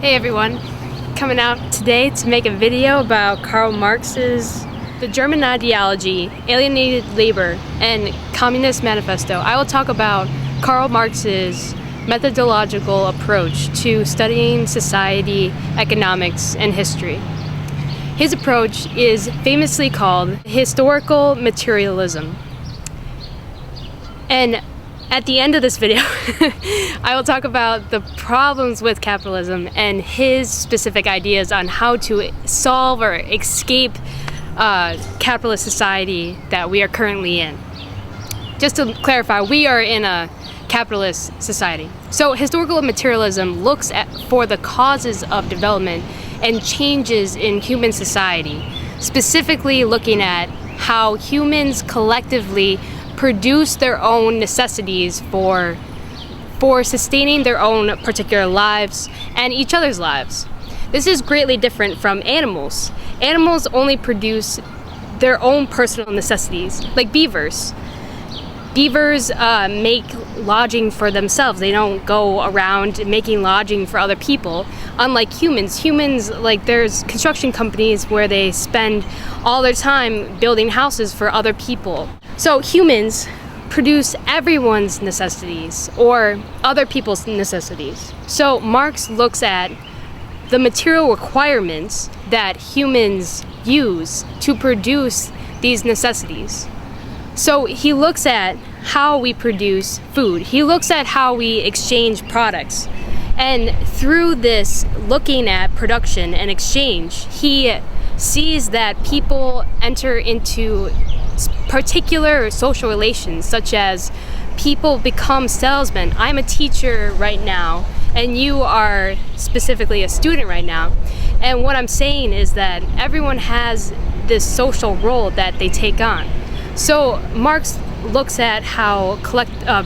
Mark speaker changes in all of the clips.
Speaker 1: Hey everyone, coming out today to make a video about Karl Marx's The German Ideology, Alienated Labor, and Communist Manifesto. I will talk about Karl Marx's methodological approach to studying society, economics, and history. His approach is famously called historical materialism. And at the end of this video, I will talk about the problems with capitalism and his specific ideas on how to solve or escape capitalist society that we are currently in. Just to clarify, we are in a capitalist society. So historical materialism looks for the causes of development and changes in human society, specifically looking at how humans collectively produce their own necessities for sustaining their own particular lives and each other's lives. This is greatly different from animals. Animals only produce their own personal necessities, like beavers. Beavers make lodging for themselves. They don't go around making lodging for other people. Unlike humans, like there's construction companies where they spend all their time building houses for other people. So humans produce everyone's necessities or other people's necessities. So Marx looks at the material requirements that humans use to produce these necessities. So he looks at how we produce food. He looks at how we exchange products. And through this looking at production and exchange, he sees that people enter into particular social relations, such as people become salesmen. I'm a teacher right now, and you are specifically a student right now. And what I'm saying is that everyone has this social role that they take on. So Marx looks at how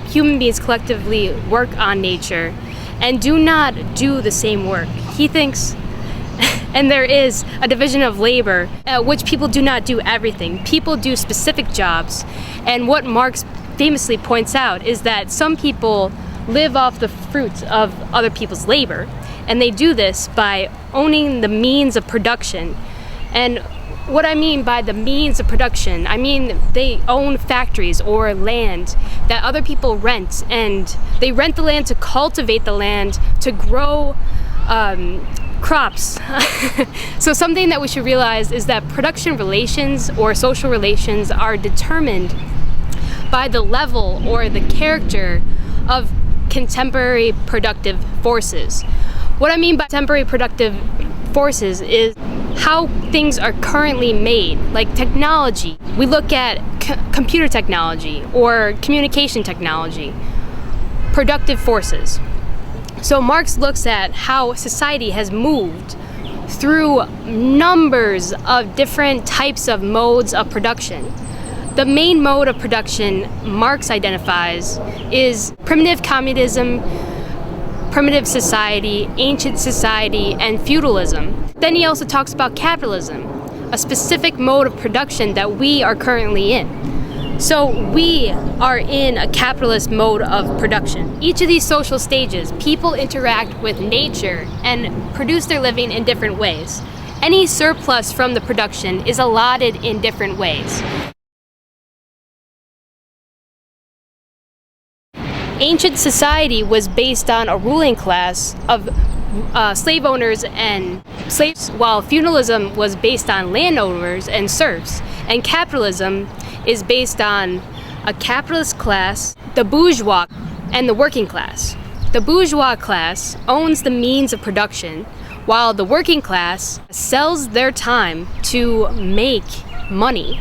Speaker 1: human beings collectively work on nature and do not do the same work. He thinks, and there is a division of labor at which people do not do everything. People do specific jobs. And what Marx famously points out is that some people live off the fruits of other people's labor, and they do this by owning the means of production. And what I mean by the means of production, I mean they own factories or land that other people rent, and they rent the land to cultivate the land, to grow crops. So something that we should realize is that production relations or social relations are determined by the level or the character of contemporary productive forces. What I mean by contemporary productive forces is how things are currently made, like technology. We look at computer technology or communication technology, productive forces. So Marx looks at how society has moved through numbers of different types of modes of production. The main mode of production Marx identifies is primitive communism, primitive society, ancient society, and feudalism. Then he also talks about capitalism, a specific mode of production that we are currently in. So we are in a capitalist mode of production. Each of these social stages, people interact with nature and produce their living in different ways. Any surplus from the production is allotted in different ways. Ancient society was based on a ruling class of slave owners and slaves, while feudalism was based on landowners and serfs, and capitalism is based on a capitalist class, the bourgeois, and the working class. The bourgeois class owns the means of production, while the working class sells their time to make money.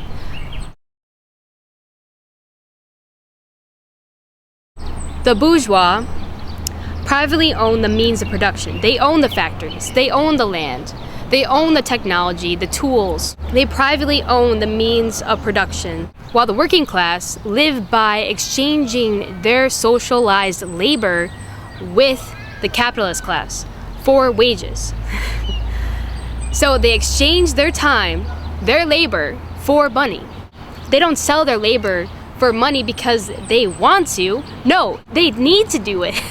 Speaker 1: The bourgeois privately own the means of production. They own the factories, they own the land, they own the technology, the tools. They privately own the means of production, while the working class live by exchanging their socialized labor with the capitalist class for wages. So they exchange their time, their labor, for money. They don't sell their labor for money because they want to. No, they need to do it.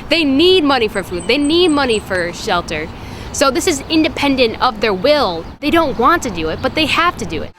Speaker 1: They need money for food. They need money for shelter. So this is independent of their will. They don't want to do it, but they have to do it.